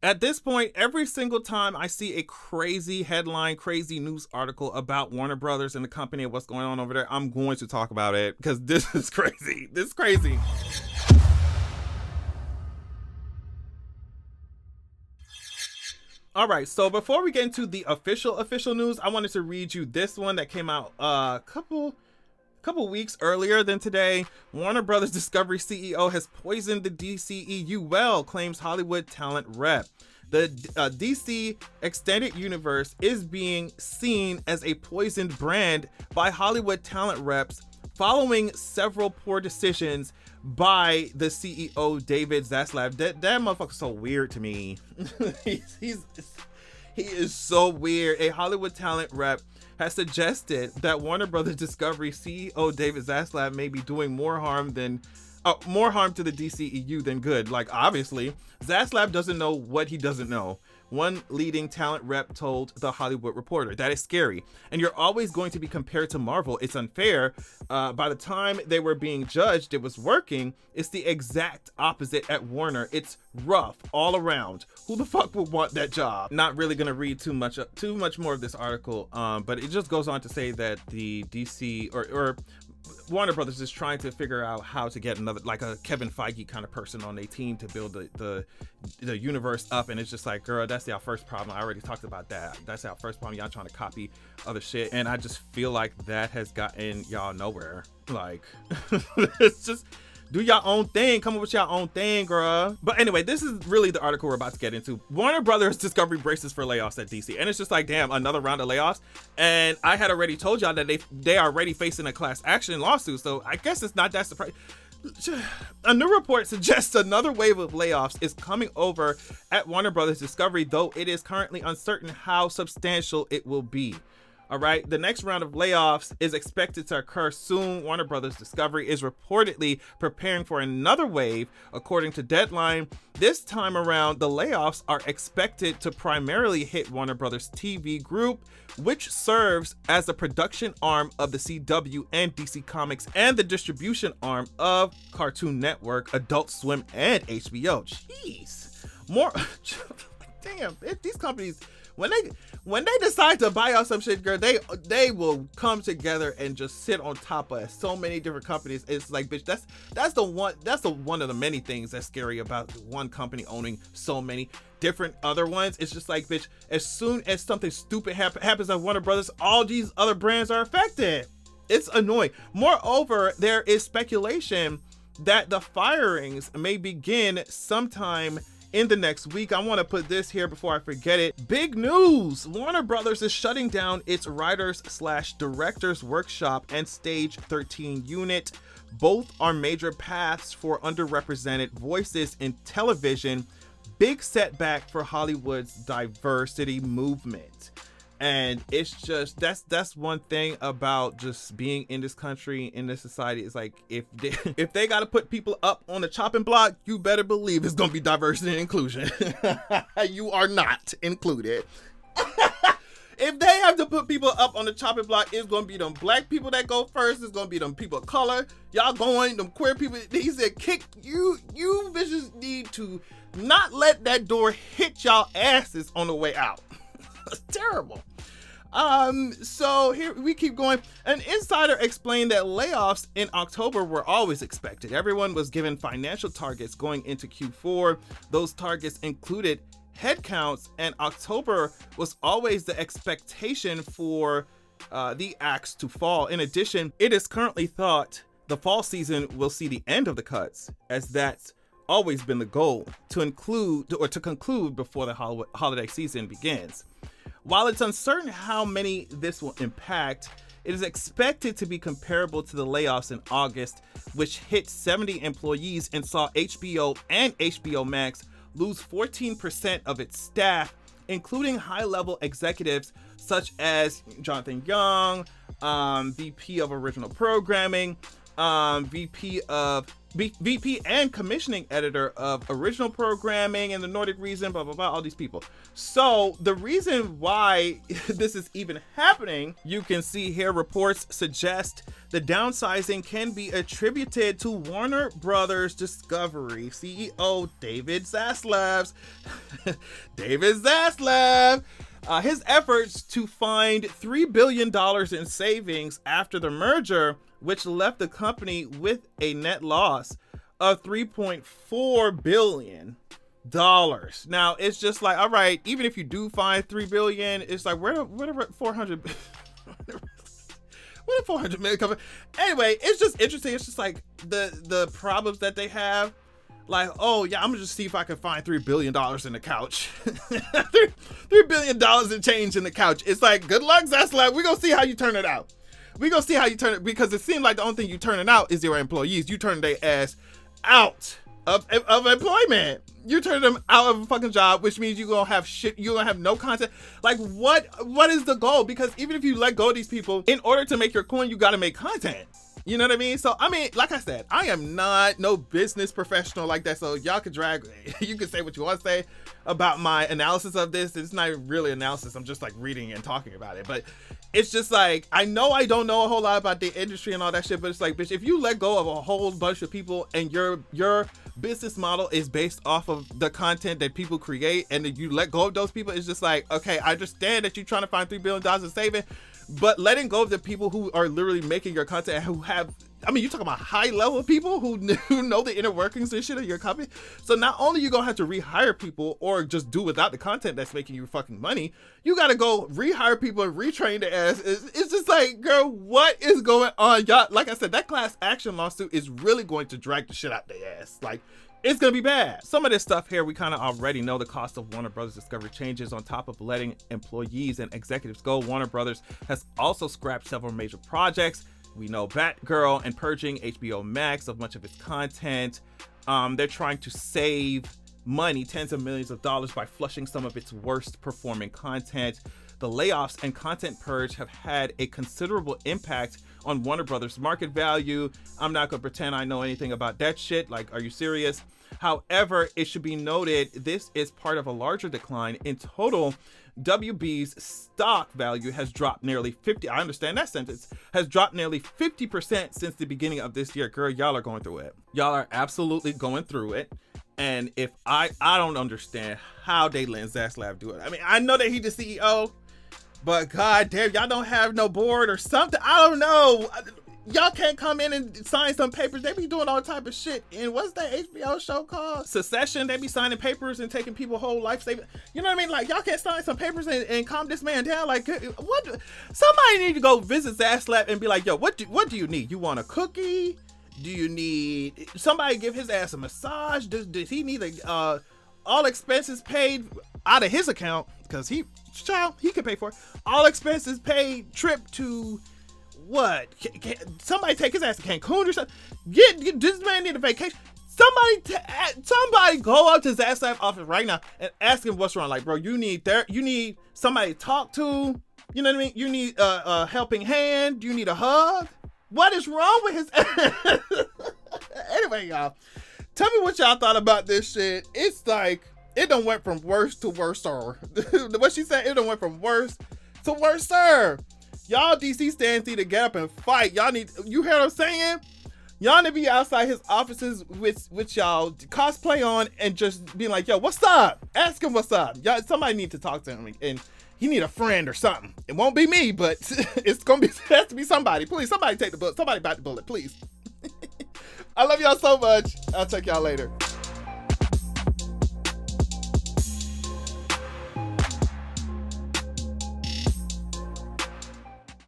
At this point, every single time I see a crazy headline, crazy news article about Warner Brothers and the company and what's going on over there, I'm going to talk about it because this is crazy. This is crazy. All right, so before we get into the official news, I wanted to read you this one that came out a couple weeks earlier than today. Warner Brothers Discovery CEO has poisoned the DCEU well, claims Hollywood talent rep. The DC Extended Universe is being seen as a poisoned brand by Hollywood talent reps following several poor decisions by the CEO, David Zaslav. That motherfucker's so weird to me. he is so weird. A Hollywood talent rep has suggested that Warner Brothers Discovery CEO David Zaslav may be doing more harm to the DCEU than good. Like, obviously, Zaslav doesn't know what he doesn't know. One leading talent rep told The Hollywood Reporter. That is scary. And you're always going to be compared to Marvel. It's unfair. By the time they were being judged, it was working. It's the exact opposite at Warner. It's rough all around. Who the fuck would want that job? Not really going to read too much more of this article. But it just goes on to say that the DC or Warner Brothers is trying to figure out how to get another, like a Kevin Feige kind of person on their team to build the universe up. And it's just like, girl, that's our first problem. I already talked about that. That's our first problem. Y'all trying to copy other shit. And I just feel like that has gotten y'all nowhere. Like, it's just, do your own thing. Come up with your own thing, girl. But anyway, this is really the article we're about to get into. Warner Brothers Discovery braces for layoffs at DC. And it's just like, damn, another round of layoffs. And I had already told y'all that they are already facing a class action lawsuit. So I guess it's not that surprising. A new report suggests another wave of layoffs is coming over at Warner Brothers Discovery, though it is currently uncertain how substantial it will be. All right, the next round of layoffs is expected to occur soon. Warner Brothers Discovery is reportedly preparing for another wave, according to Deadline. This time around, the layoffs are expected to primarily hit Warner Brothers TV Group, which serves as the production arm of the CW and DC Comics and the distribution arm of Cartoon Network, Adult Swim, and HBO. Jeez, more. Damn, these companies. When they decide to buy out some shit, girl, they will come together and just sit on top of so many different companies. It's like, bitch, that's the one of the many things that's scary about one company owning so many different other ones. It's just like, bitch, as soon as something stupid happens at Warner Brothers, all these other brands are affected. It's annoying. Moreover, there is speculation that the firings may begin sometime in the next week. I want to put this here before I forget it. Big news! Warner Brothers is shutting down its writers/directors workshop and Stage 13 unit. Both are major paths for underrepresented voices in television. Big setback for Hollywood's diversity movement. And it's just, that's one thing about just being in this country, in this society, is like, if they got to put people up on the chopping block, you better believe it's gonna be diversity and inclusion. You are not included. If they have to put people up on the chopping block, it's gonna be them black people that go first. It's gonna be them people of color. Y'all going, them queer people. He said, kick you bitches need to not let that door hit y'all asses on the way out. It's terrible. So here we keep going. An insider explained that layoffs in October were always expected. Everyone was given financial targets going into Q4. Those targets included headcounts, and October was always the expectation for the axe to fall. In addition, it is currently thought the fall season will see the end of the cuts, as that's always been the goal, to conclude before the holiday season begins. While it's uncertain how many this will impact, it is expected to be comparable to the layoffs in August, which hit 70 employees and saw HBO and HBO Max lose 14% of its staff, including high-level executives such as Jonathan Young, VP of Original Programming, VP and commissioning editor of original programming in the Nordic region, blah, blah, blah, all these people. So the reason why this is even happening, you can see here, reports suggest the downsizing can be attributed to Warner Brothers Discovery CEO David Zaslav. His efforts to find $3 billion in savings after the merger, which left the company with a net loss of $3.4 billion. Now it's just like, all right, even if you do find $3 billion, it's like whatever 400 what if 400 million come? Anyway, it's just interesting. It's just like the problems that they have. Like, oh yeah, I'm gonna just see if I can find $3 billion in the couch. $3 billion in change in the couch. It's like, good luck, Zaslav. We're gonna see how you turn it out. We're gonna see how you turn it, because it seems like the only thing you turning out is your employees. You turn their ass out of employment. You turn them out of a fucking job, which means you're gonna have shit, you're gonna have no content. Like, what is the goal? Because even if you let go of these people, in order to make your coin, you gotta make content. You know what I mean? So, I mean, like I said, I am not no business professional like that. So y'all can you can say what you want to say about my analysis of this. It's not really analysis. I'm just like reading and talking about it. But it's just like, I know I don't know a whole lot about the industry and all that shit, but it's like, bitch, if you let go of a whole bunch of people and your business model is based off of the content that people create, and then you let go of those people, it's just like, okay, I understand that you're trying to find $3 billion in saving, but letting go of the people who are literally making your content, who have, I mean, you're talking about high level people who know the inner workings and shit of your company. So not only you gonna have to rehire people or just do without the content that's making you fucking money, you gotta go rehire people and retrain their ass. It's just like, girl, what is going on? Y'all, like I said, that class action lawsuit is really going to drag the shit out their ass. Like, it's gonna be bad. Some of this stuff here, we kind of already know. The cost of Warner Brothers Discovery changes. On top of letting employees and executives go, Warner Brothers has also scrapped several major projects. We know Batgirl and purging HBO Max of much of its content. They're trying to save money, tens of millions of dollars, by flushing some of its worst performing content. The layoffs and content purge have had a considerable impact on Warner Brothers market value. I'm not gonna pretend I know anything about that shit. Like, are you serious? However, it should be noted, this is part of a larger decline. In total, WB's stock value has dropped nearly 50. I understand that sentence. Has dropped nearly 50% since the beginning of this year. Girl, y'all are going through it. Y'all are absolutely going through it. And if I don't understand how they let Zaslav do it. I mean, I know that he's the CEO, but god damn, y'all don't have no board or something. I don't know. Y'all can't come in and sign some papers. They be doing all type of shit. And what's that HBO show called? Succession. They be signing papers and taking people whole life. You know what I mean? Like, y'all can't sign some papers and calm this man down. Like, what? Somebody need to go visit Zaslav and be like, yo, what do you need? You want a cookie? Do you need somebody give his ass a massage? Does he need all expenses paid out of his account? Because he can pay for it. All expenses paid trip to what? Somebody take his ass to Cancun or something. Get this man need a vacation. Somebody go up to Zaslav's office right now and ask him what's wrong. Like, bro, you need somebody to talk to. You know what I mean? You need a helping hand. You need a hug. What is wrong with his ass? Anyway, y'all, tell me what y'all thought about this shit. It's like, it done went from worse to worser. What she said, it done went from worse to worser. Y'all DC stands need to get up and fight. Y'all need, you hear what I'm saying? Y'all need to be outside his offices with y'all cosplay on and just being like, yo, what's up? Ask him what's up. Y'all, somebody need to talk to him, and he need a friend or something. It won't be me, but it's gonna be, it has to be somebody. Please, somebody take the bullet. Somebody bite the bullet, please. I love y'all so much. I'll check y'all later.